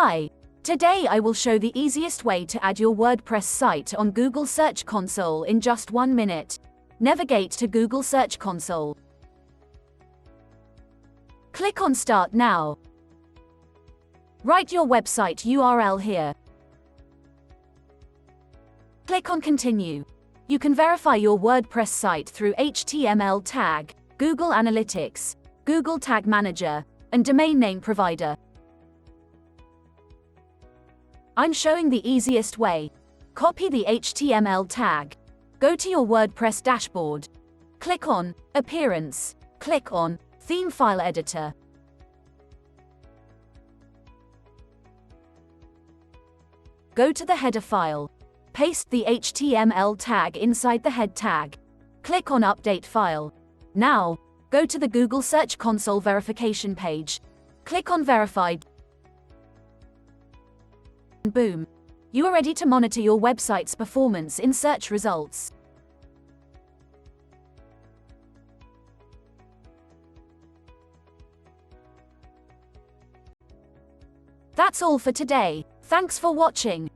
Hi! Today I will show the easiest way to add your WordPress site on Google Search Console in just 1 minute. Navigate to Google Search Console. Click on Start Now. Write your website URL here. Click on Continue. You can verify your WordPress site through HTML tag, Google Analytics, Google Tag Manager, and domain name provider. I'm showing the easiest way. Copy the HTML tag. Go to your WordPress dashboard. Click on Appearance. Click on Theme File Editor. Go to the header file. Paste the HTML tag inside the head tag. Click on Update File. Now, go to the Google Search Console verification page. Click on Verified. Boom! You are ready to monitor your website's performance in search results. That's all for today. Thanks for watching.